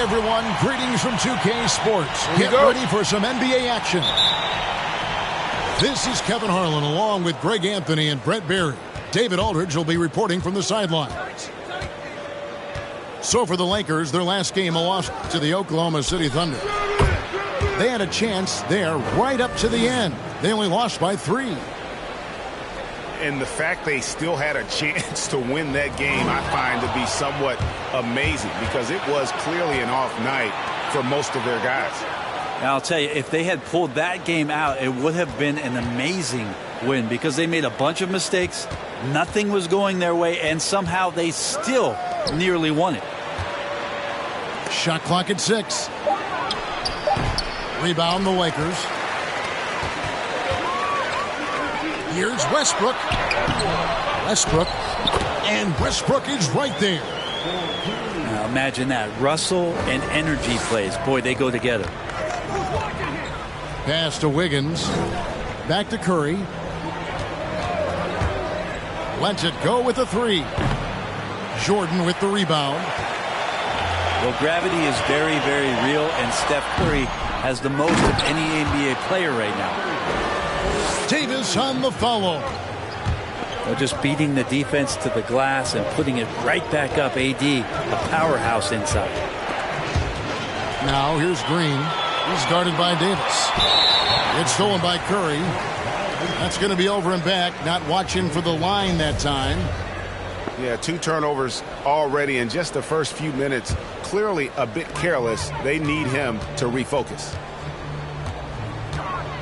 everyone, greetings from 2K Sports. Get ready for some NBA action. This is Kevin Harlan along with Greg Anthony and Brett Berry. David Aldridge will be reporting from the sidelines. So for the Lakers, their last game a loss to the Oklahoma City Thunder. They had a chance there right up to the end. They only lost by 3. And the fact they still had a chance to win that game, I find to be somewhat amazing because it was clearly an off night for most of their guys. And I'll tell you, if they had pulled that game out, it would have been an amazing win because they made a bunch of mistakes. Nothing was going their way, and somehow they still nearly won it. Shot clock at 6. Rebound the Lakers. Here's Westbrook. And Westbrook is right there. Now imagine that. Russell and energy plays. Boy, they go together. Pass to Wiggins. Back to Curry. Lets it go with a 3. Jordan with the rebound. Well, gravity is very, very real, and Steph Curry has the most of any NBA player right now. Davis on the follow. They're just beating the defense to the glass and putting it right back up. AD, a powerhouse inside. Now here's Green. He's guarded by Davis. It's stolen by Curry. That's going to be over and back. Not watching for the line that time. Yeah, 2 turnovers already in just the first few minutes. Clearly a bit careless. They need him to refocus.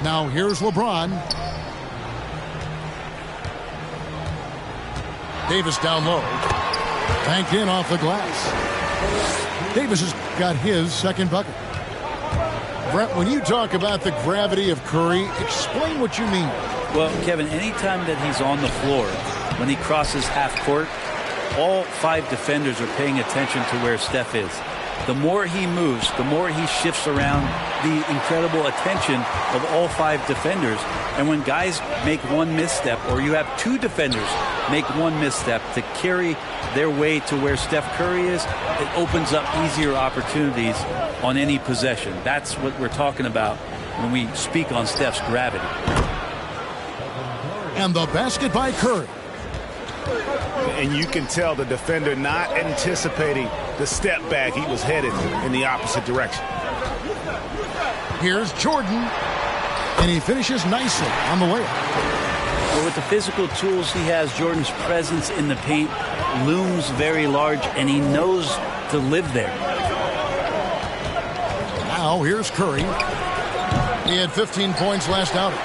Now here's LeBron. Davis down low. Banked in off the glass. Davis has got his second bucket. Brett, when you talk about the gravity of Curry, explain what you mean. Well, Kevin, anytime that he's on the floor, when he crosses half court, all 5 defenders are paying attention to where Steph is. The more he moves, the more he shifts around, the incredible attention of all 5 defenders. And when guys make one misstep, or you have 2 defenders make one misstep to carry their way to where Steph Curry is, it opens up easier opportunities on any possession. That's what we're talking about when we speak on Steph's gravity. And the basket by Curry. And you can tell the defender not anticipating the step back. He was headed in the opposite direction. Here's Jordan. And he finishes nicely on the layup. Well, with the physical tools he has, Jordan's presence in the paint looms very large, and he knows to live there. Now here's Curry. He had 15 points last outing.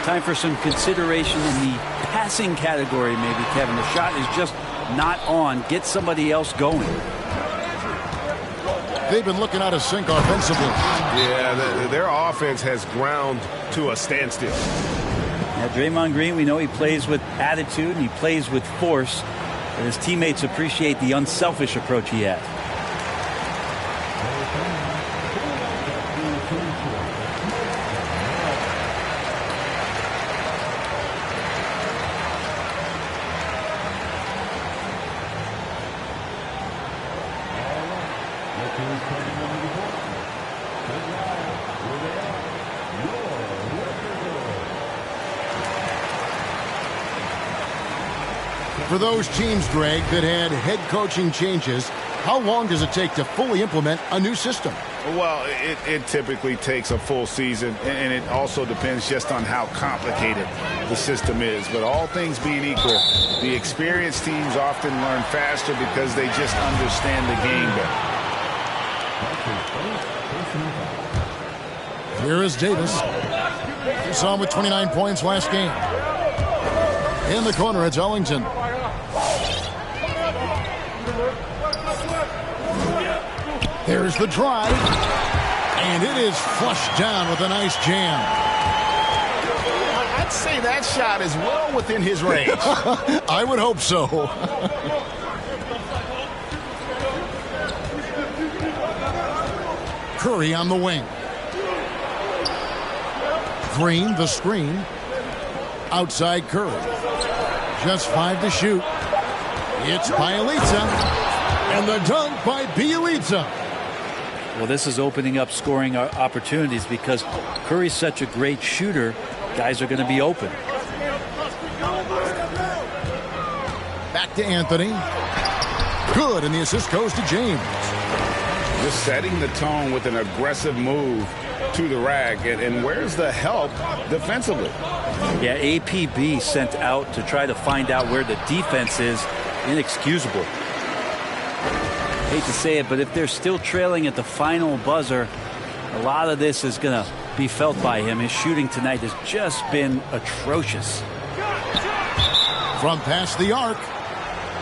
Time for some consideration in the passing category, maybe, Kevin. The shot is just not on. Get somebody else going. They've been looking out of sync offensively. Yeah, their offense has ground to a standstill. Now, Draymond Green, we know he plays with attitude and he plays with force. And his teammates appreciate the unselfish approach he has. For those teams, Greg, that had head coaching changes, how long does it take to fully implement a new system? Well, it typically takes a full season, and it also depends just on how complicated the system is. But all things being equal, the experienced teams often learn faster because they just understand the game better. Here is Davis. You saw him with 29 points last game. In the corner, it's Ellington. There's the drive. And it is flushed down with a nice jam. I'd say that shot is well within his range. I would hope so. Curry on the wing. Green, the screen. Outside Curry. Just 5 to shoot. It's Bielitsa. And the dunk by Bielitsa. Well, this is opening up scoring opportunities because Curry's such a great shooter. Guys are going to be open. Back to Anthony. Good, and the assist goes to James. Just setting the tone with an aggressive move to the rack. And where's the help defensively? Yeah, APB sent out to try to find out where the defense is. Inexcusable. Hate to say it, but if they're still trailing at the final buzzer, a lot of this is going to be felt by him. His shooting tonight has just been atrocious. From past the arc,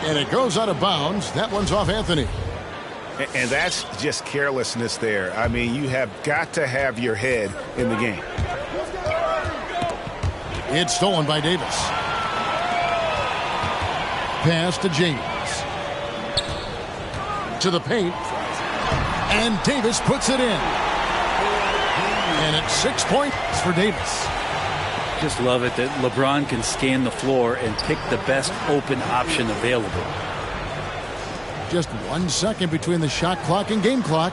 and it goes out of bounds. That one's off Anthony. And that's just carelessness there. I mean, you have got to have your head in the game. It's stolen by Davis. Pass to James. To the paint. And Davis puts it in. And it's 6 points for Davis. Just love it that LeBron can scan the floor and pick the best open option available. Just 1 second between the shot clock and game clock.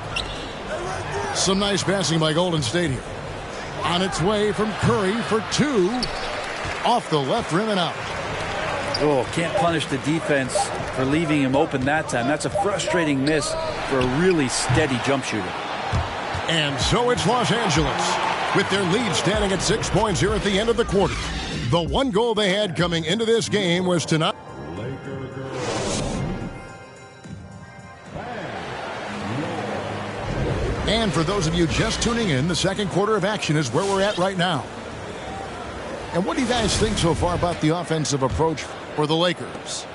Some nice passing by Golden State here. On its way from Curry for 2. Off the left rim and out. Oh, can't punish the defense for leaving him open that time. That's a frustrating miss for a really steady jump shooter. And so it's Los Angeles with their lead standing at 6 points here at the end of the quarter. The one goal they had coming into this game was tonight. And for those of you just tuning in, the second quarter of action is where we're at right now. And what do you guys think so far about the offensive approach for the Lakers?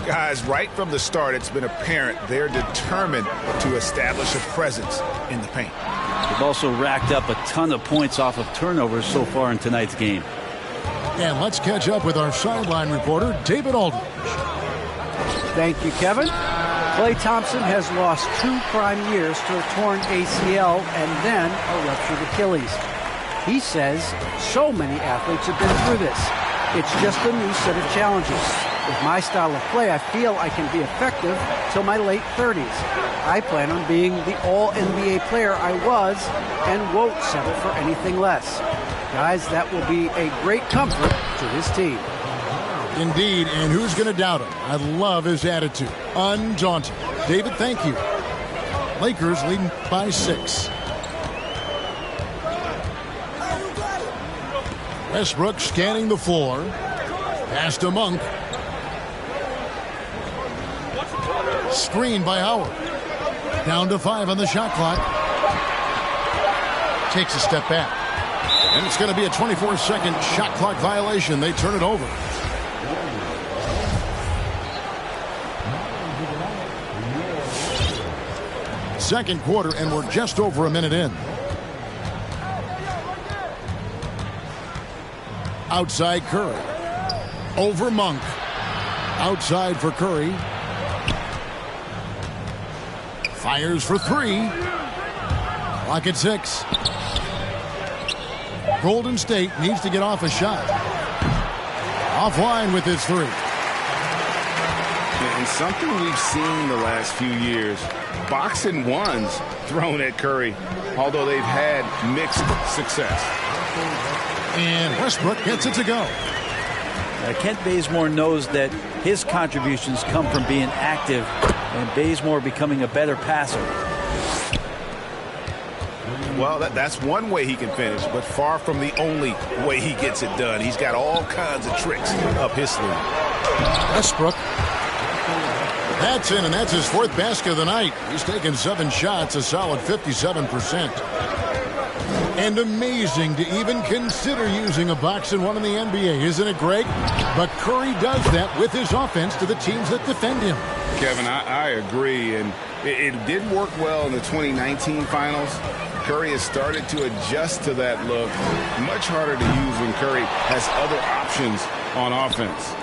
Guys, right from the start, it's been apparent they're determined to establish a presence in the paint. They've also racked up a ton of points off of turnovers so far in tonight's game. And let's catch up with our sideline reporter, David Aldridge. Thank you, Kevin. Klay Thompson has lost 2 prime years to a torn ACL and then a ruptured Achilles. He says so many athletes have been through this. It's just a new set of challenges. With my style of play, I feel I can be effective till my late 30s. I plan on being the all-NBA player I was and won't settle for anything less. Guys, that will be a great comfort to his team. Indeed, and who's going to doubt him? I love his attitude. Undaunted. David, thank you. Lakers leading by 6. Westbrook scanning the floor. Pass to Monk. Screen by Howard. Down to 5 on the shot clock. Takes a step back. And it's going to be a 24-second shot clock violation. They turn it over. Second quarter, and we're just over a minute in. Outside Curry. Over Monk. Outside for Curry. Fires for 3. Clock at 6. Golden State needs to get off a shot. Offline with his 3. And something we've seen the last few years, box and ones thrown at Curry, although they've had mixed success. And Westbrook gets it to go. Kent Bazemore knows that his contributions come from being active and Bazemore becoming a better passer. Well, that's one way he can finish, but far from the only way he gets it done. He's got all kinds of tricks up his sleeve. Westbrook. That's in, and that's his 4th basket of the night. He's taken 7 shots, a solid 57%. And amazing to even consider using a box and one in the NBA, isn't it, Greg? But Curry does that with his offense to the teams that defend him. Kevin, I agree, and it didn't work well in the 2019 finals. Curry has started to adjust to that look. Much harder to use when Curry has other options on offense.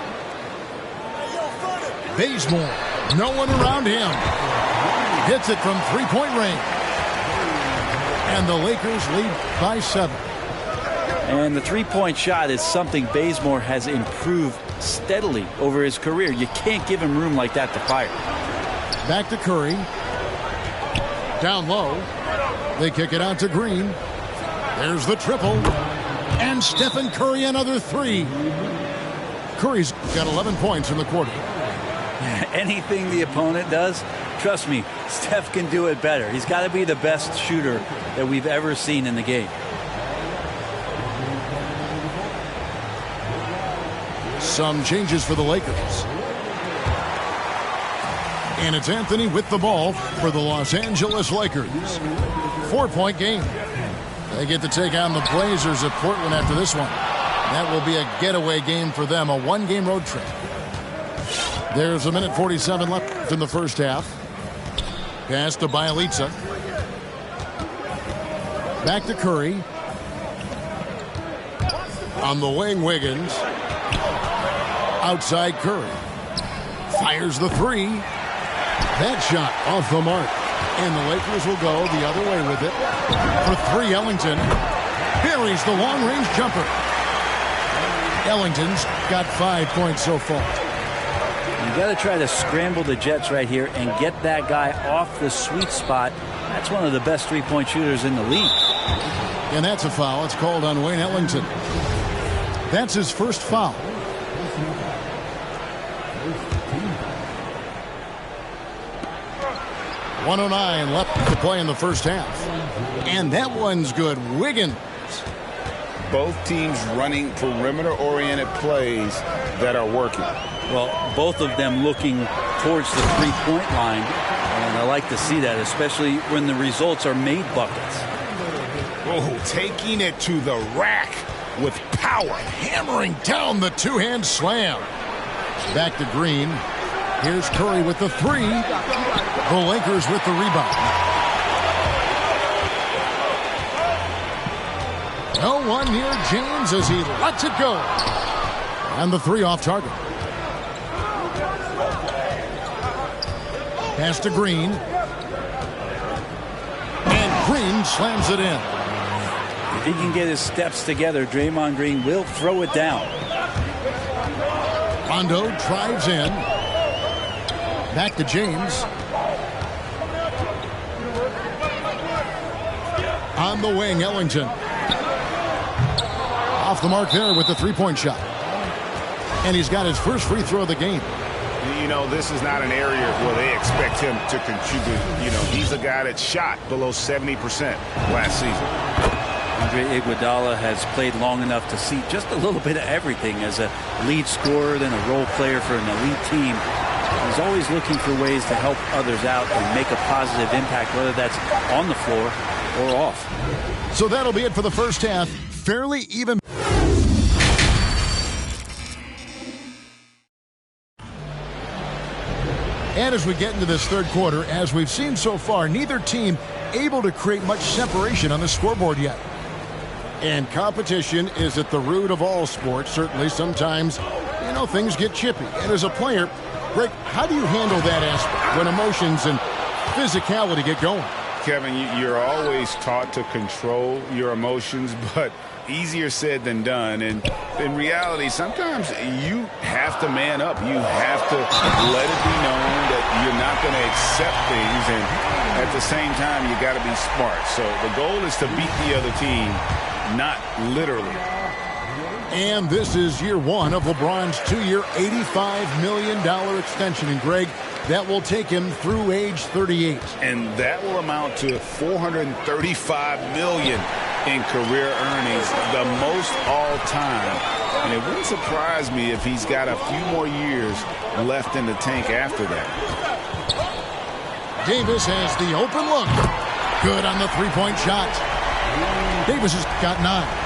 Bazemore, no one around him. Hits it from 3-point range. And the Lakers lead by 7. And the 3-point shot is something Bazemore has improved steadily over his career. You can't give him room like that to fire. Back to Curry. Down low. They kick it out to Green. There's the triple. And Stephen Curry another three. Curry's got 11 points in the quarter. Anything the opponent does, trust me, Steph can do it better. He's got to be the best shooter that we've ever seen in the game. Some changes for the Lakers. And it's Anthony with the ball for the Los Angeles Lakers. 4-point game. They get to take on the Blazers at Portland after this one. That will be a getaway game for them, a one-game road trip. There's a minute 47 left in the first half. Pass to Bjelica. Back to Curry. On the wing, Wiggins. Outside Curry. Fires the three. That shot off the mark. And the Lakers will go the other way with it. For three, Ellington. Buries the long-range jumper. Ellington's got 5 points so far. You got to try to scramble the Jets right here and get that guy off the sweet spot. That's one of the best three-point shooters in the league. And that's a foul. It's called on Wayne Ellington. That's his first foul. .109 left to play in the first half. And that one's good. Wiggins. Both teams running perimeter-oriented plays that are working. Well, both of them looking towards the three-point line. And I like to see that, especially when the results are made buckets. Oh, taking it to the rack with power. Hammering down the two-hand slam. Back to Green. Here's Curry with the three. The Lakers with the rebound. No one near James as he lets it go. And the three off target. Pass to Green. And Green slams it in. If he can get his steps together, Draymond Green will throw it down. Rondo drives in. Back to James. On the wing, Ellington. Off the mark there with the three-point shot. And he's got his first free throw of the game. You know, this is not an area where they expect him to contribute. You know, he's a guy that shot below 70% last season. Andre Iguodala has played long enough to see just a little bit of everything as a lead scorer, then a role player for an elite team. He's always looking for ways to help others out and make a positive impact, whether that's on the floor or off. So that'll be it for the first half. Fairly even. And as we get into this third quarter, as we've seen so far, neither team able to create much separation on the scoreboard yet. And competition is at the root of all sports. Certainly, sometimes, you know, things get chippy. And as a player, Greg, how do you handle that aspect when emotions and physicality get going? Kevin, you're always taught to control your emotions, but easier said than done. And in reality, sometimes you have to man up. You have to let it be known that you're not going to accept things. And at the same time, you got to be smart. So the goal is to beat the other team, not literally. And this is year one of LeBron's two-year, $85 million extension. And Greg, that will take him through age 38. And that will amount to $435 million in career earnings, the most all time. And it wouldn't surprise me if he's got a few more years left in the tank after that. Davis has the open look. Good on the three-point shot. Davis has got 9.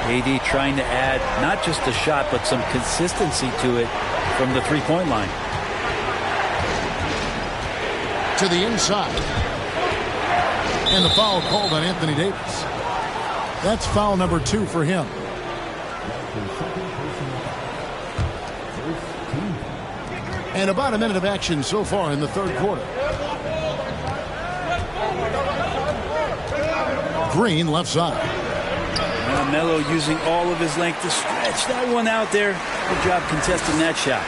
AD trying to add not just a shot, but some consistency to it from the three-point line. To the inside. And the foul called on Anthony Davis. That's foul number 2 for him. And about a minute of action so far in the third quarter. Green left side. Melo using all of his length to stretch that one out there. Good job contesting that shot.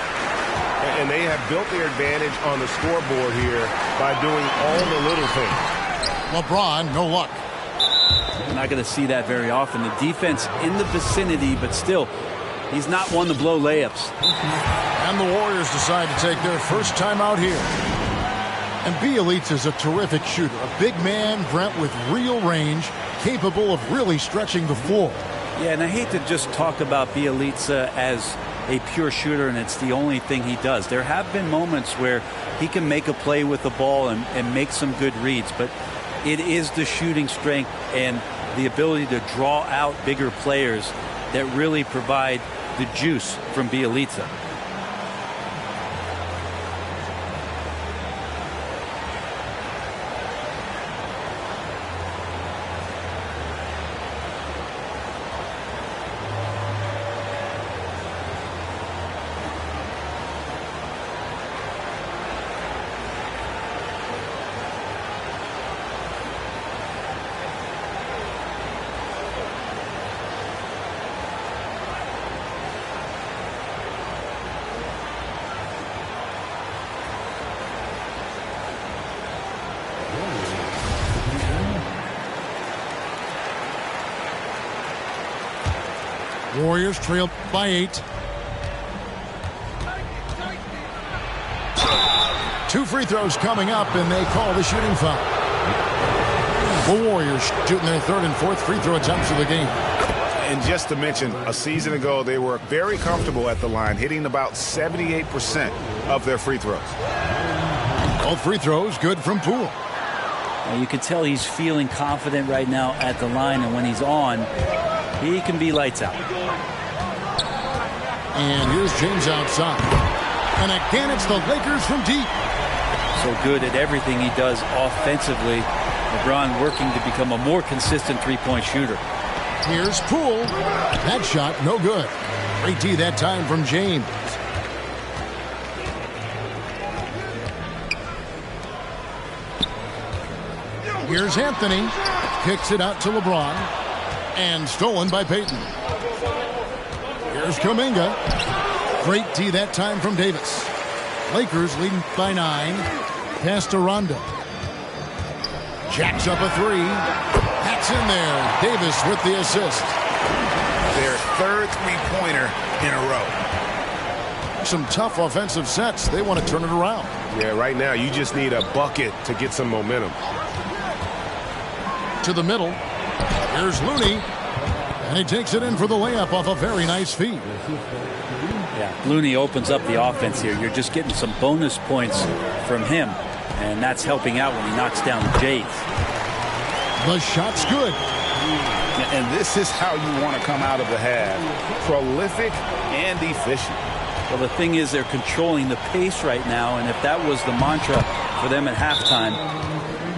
And they have built their advantage on the scoreboard here by doing all the little things. LeBron, no luck. You're not going to see that very often. The defense in the vicinity, but still, he's not one to blow layups. And the Warriors decide to take their first time out here. And Bjelica is a terrific shooter. A big man, Brent, with real range, capable of really stretching the floor. Yeah, and I hate to just talk about Bjelica as a pure shooter and it's the only thing he does. There have been moments where he can make a play with the ball and make some good reads, but it is the shooting strength and the ability to draw out bigger players that really provide the juice from Bjelica. Warriors trail by 8. 2 free throws coming up, and they call the shooting foul. The Warriors shooting their 3rd and 4th free throw attempts of the game. And just to mention, a season ago, they were very comfortable at the line, hitting about 78% of their free throws. All free throws good from Poole. You can tell he's feeling confident right now at the line, and when he's on, he can be lights out. And here's James outside. And again, it's the Lakers from deep. So good at everything he does offensively. LeBron working to become a more consistent three-point shooter. Here's Poole. That shot, no good. Great D that time from James. Here's Anthony. Kicks it out to LeBron. And stolen by Payton. Here's Kuminga. Great D that time from Davis. Lakers leading by 9. Pass to Rondo. Jacks up a 3. That's in there. Davis with the assist. Their 3rd three-pointer in a row. Some tough offensive sets. They want to turn it around. Yeah, right now you just need a bucket to get some momentum. To the middle. Here's Looney. And he takes it in for the layup off a very nice feed. Yeah, Looney opens up the offense here. You're just getting some bonus points from him. And that's helping out when he knocks down the Jays. The shot's good. And this is how you want to come out of the half. Prolific and efficient. Well, the thing is they're controlling the pace right now. And if that was the mantra for them at halftime,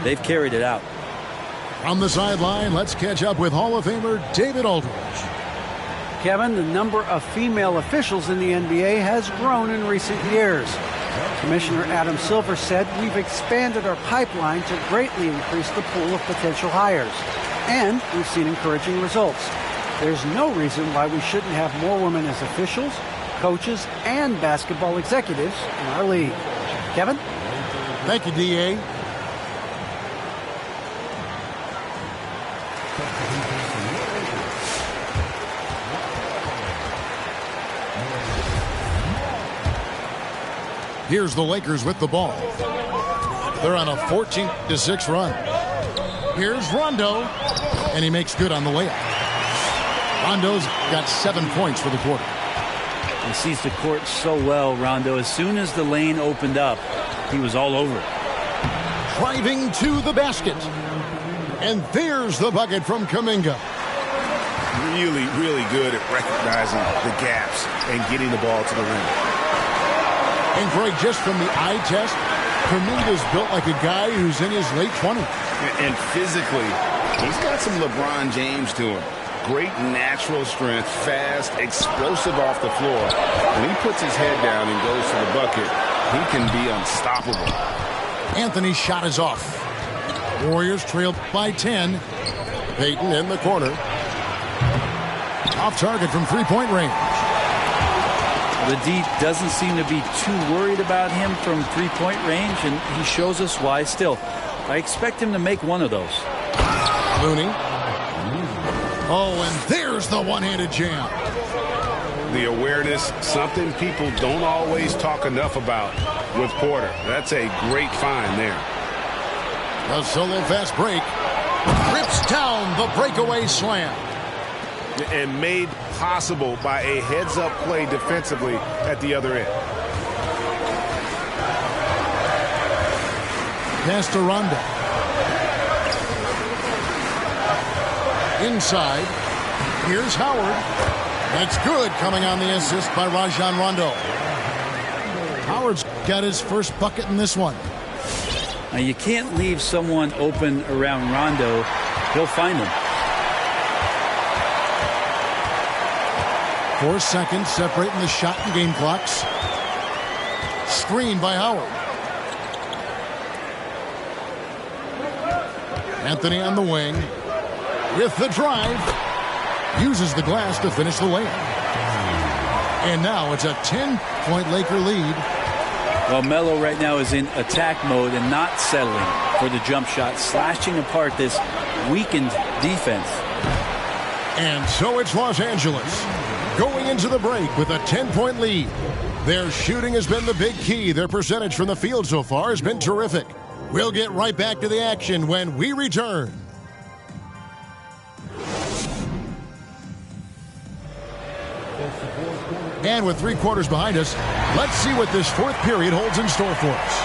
they've carried it out. On the sideline, let's catch up with Hall of Famer David Aldridge. Kevin, the number of female officials in the NBA has grown in recent years. Commissioner Adam Silver said, "We've expanded our pipeline to greatly increase the pool of potential hires, and we've seen encouraging results. There's no reason why we shouldn't have more women as officials, coaches, and basketball executives in our league." Kevin? Thank you, D.A. Here's the Lakers with the ball. They're on a 14-6 run. Here's Rondo, and he makes good on the layup. Rondo's got 7 points for the quarter. He sees the court so well, Rondo. As soon as the lane opened up, he was all over it. Driving to the basket. And there's the bucket from Kuminga. Really, really good at recognizing the gaps and getting the ball to the rim. And Greg, just from the eye test, Kuminga's built like a guy who's in his late 20s. And physically, he's got some LeBron James to him. Great natural strength, fast, explosive off the floor. When he puts his head down and goes to the bucket, he can be unstoppable. Anthony's shot is off. Warriors trail by 10. Payton in the corner. Off target from three-point range. The D doesn't seem to be too worried about him from three-point range, and he shows us why still. I expect him to make one of those. Looney. Oh, and there's the one-handed jam. The awareness, something people don't always talk enough about with Porter. That's a great find there. A solo fast break. Rips down the breakaway slam. And made possible by a heads-up play defensively at the other end. Pass to Rondo. Inside. Here's Howard. That's good, coming on the assist by Rajon Rondo. Howard's got his first bucket in this one. Now, you can't leave someone open around Rondo. He'll find him. 4 seconds separating the shot and game clocks. Screen by Howard. Anthony on the wing. With the drive. Uses the glass to finish the layup. And now it's a 10-point Laker lead. Well, Melo right now is in attack mode and not settling for the jump shot, slashing apart this weakened defense. And so it's Los Angeles going into the break with a 10-point lead. Their shooting has been the big key. Their percentage from the field so far has been terrific. We'll get right back to the action when we return. And with 3 quarters behind us, let's see what this fourth period holds in store for us.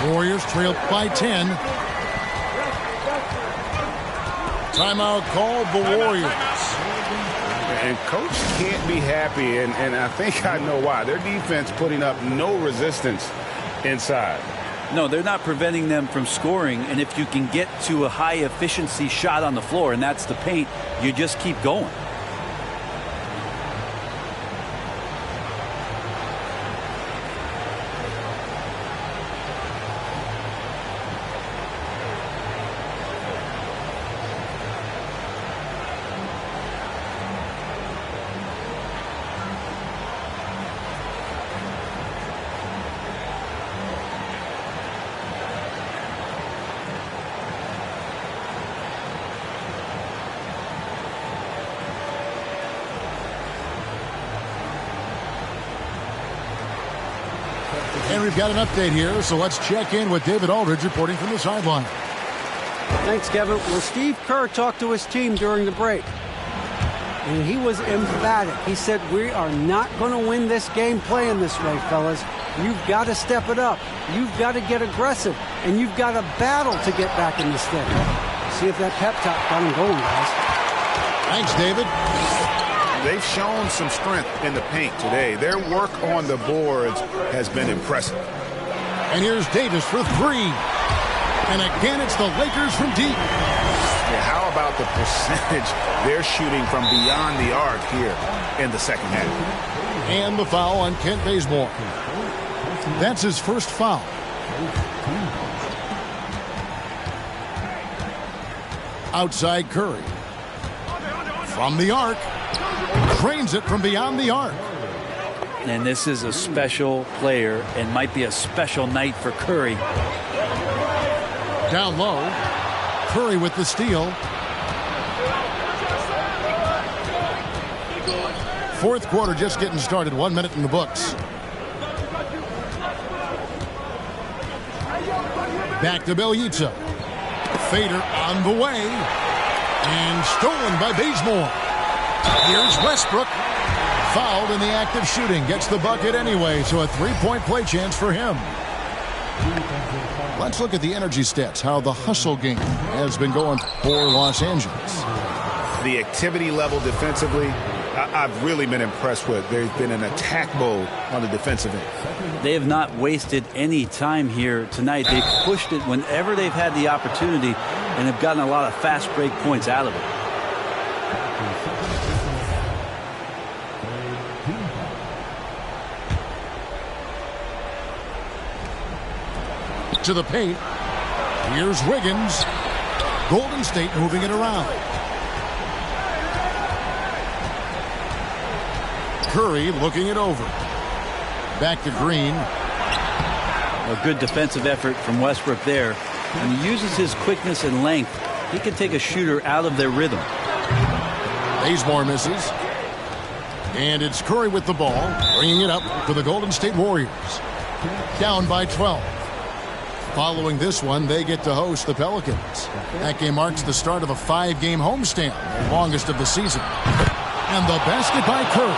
Warriors trail by 10. Timeout called the Warriors. And coach can't be happy, and I think I know why. Their defense putting up no resistance inside. No, they're not preventing them from scoring, and if you can get to a high-efficiency shot on the floor, and that's the paint, you just keep going. And we've got an update here, so let's check in with David Aldridge reporting from the sideline. Thanks, Kevin. Well, Steve Kerr talked to his team during the break, and he was emphatic. He said, we are not going to win this game playing this way, fellas. You've got to step it up. You've got to get aggressive, and you've got to battle to get back in this thing. See if that pep talk got him going, guys. Thanks, David. They've shown some strength in the paint today. Their work on the boards has been impressive. And here's Davis for 3. And again, it's the Lakers from deep. Yeah, how about the percentage they're shooting from beyond the arc here in the second half? And the foul on Kent Bazemore. That's his first foul. Outside Curry. From the arc. Trains it from beyond the arc. And this is a special player and might be a special night for Curry. Down low. Curry with the steal. Fourth quarter just getting started. 1 minute in the books. Back to Bielitsa. Fader on the way. And stolen by Bazemore. Here's Westbrook. Fouled in the act of shooting. Gets the bucket anyway, so a 3-point play chance for him. Let's look at the energy stats, how the hustle game has been going for Los Angeles. The activity level defensively, I've really been impressed with. There's been an attack mode on the defensive end. They have not wasted any time here tonight. They've pushed it whenever they've had the opportunity. and have gotten a lot of fast break points out of it. To the paint. Here's Wiggins. Golden State moving it around. Curry looking it over. Back to Green. A good defensive effort from Westbrook there. When he uses his quickness and length, he can take a shooter out of their rhythm. Bazemore misses. And it's Curry with the ball, bringing it up for the Golden State Warriors. Down by 12. Following this one, they get to host the Pelicans. That game marks the start of a 5-game homestand, the longest of the season. And the basket by Curry.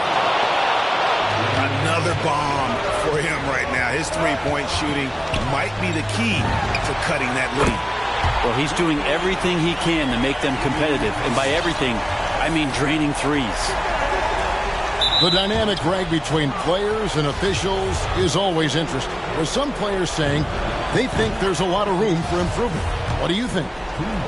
Another bomb for him right now. His three-point shooting might be the key to cutting that lead. Well, he's doing everything he can to make them competitive. And by everything, I mean draining threes. The dynamic, Greg, between players and officials is always interesting. With some players saying they think there's a lot of room for improvement. What do you think?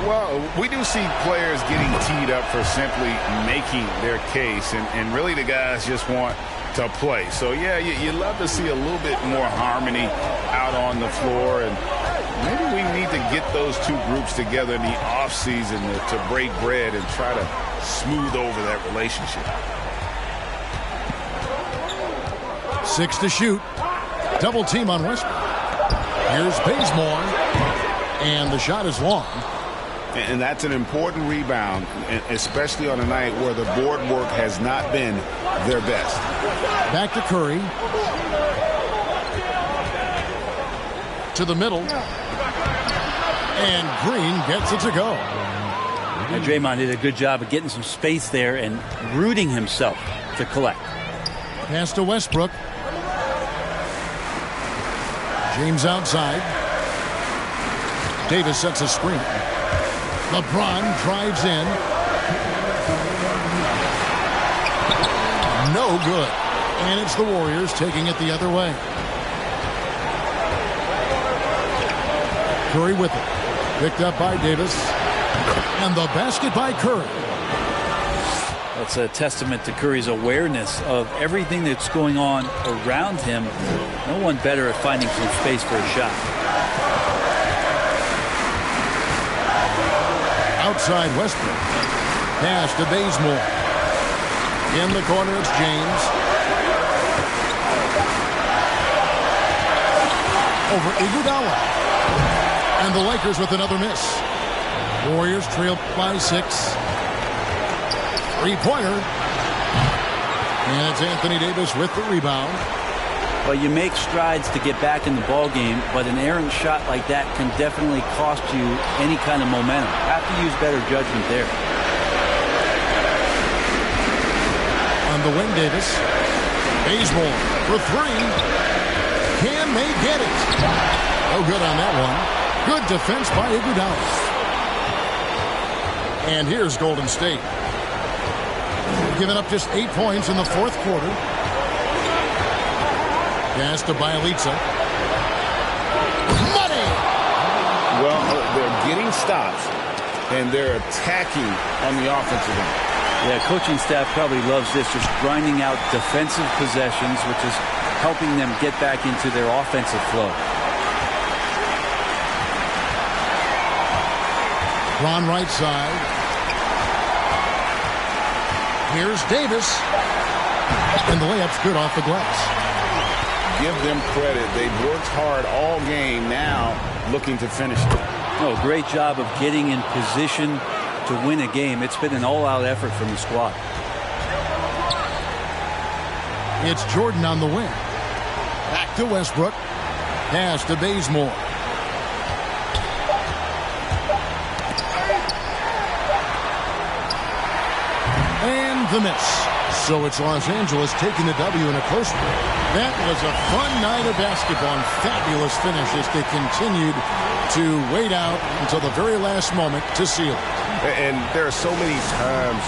Well, we do see players getting teed up for simply making their case, and really the guys just want to play. So, yeah, you love to see a little bit more harmony out on the floor, and maybe we need to get those two groups together in the offseason to break bread and try to smooth over that relationship. 6 to shoot. Double team on Westbrook. Here's Bazemore. And the shot is long. And that's an important rebound, especially on a night where the board work has not been their best. Back to Curry. To the middle. And Green gets it to go. And Draymond did a good job of getting some space there and rooting himself to collect. Pass to Westbrook. James outside. Davis sets a screen. LeBron drives in. No good. And it's the Warriors taking it the other way. Curry with it. Picked up by Davis. And the basket by Curry. That's a testament to Curry's awareness of everything that's going on around him. No one better at finding some space for a shot. Outside Westbrook. Pass to Bazemore. In the corner, it's James. Over Iguodala. And the Lakers with another miss. Warriors trail by 6. Three-pointer. And it's Anthony Davis with the rebound. Well, you make strides to get back in the ball game, but an errant shot like that can definitely cost you any kind of momentum. Have to use better judgment there. On the wing, Davis. Bazemore for 3. Can they get it? No good on that one. Good defense by Iguodala. And here's Golden State. Giving up just 8 points in the fourth quarter. Pass to Bielitsa. Money! Well, they're getting stops, and they're attacking on the offensive end. Yeah, coaching staff probably loves this, just grinding out defensive possessions, which is helping them get back into their offensive flow. Ron right side. Here's Davis. And the layup's good off the glass. Give them credit. They've worked hard all game, now looking to finish it. Oh, great job of getting in position to win a game. It's been an all-out effort from the squad. It's Jordan on the wing. Back to Westbrook. Pass to Bazemore. And the miss. So it's Los Angeles taking the W in a close one. That was a fun night of basketball and fabulous finish as they continued to wait out until the very last moment to seal it. And there are so many times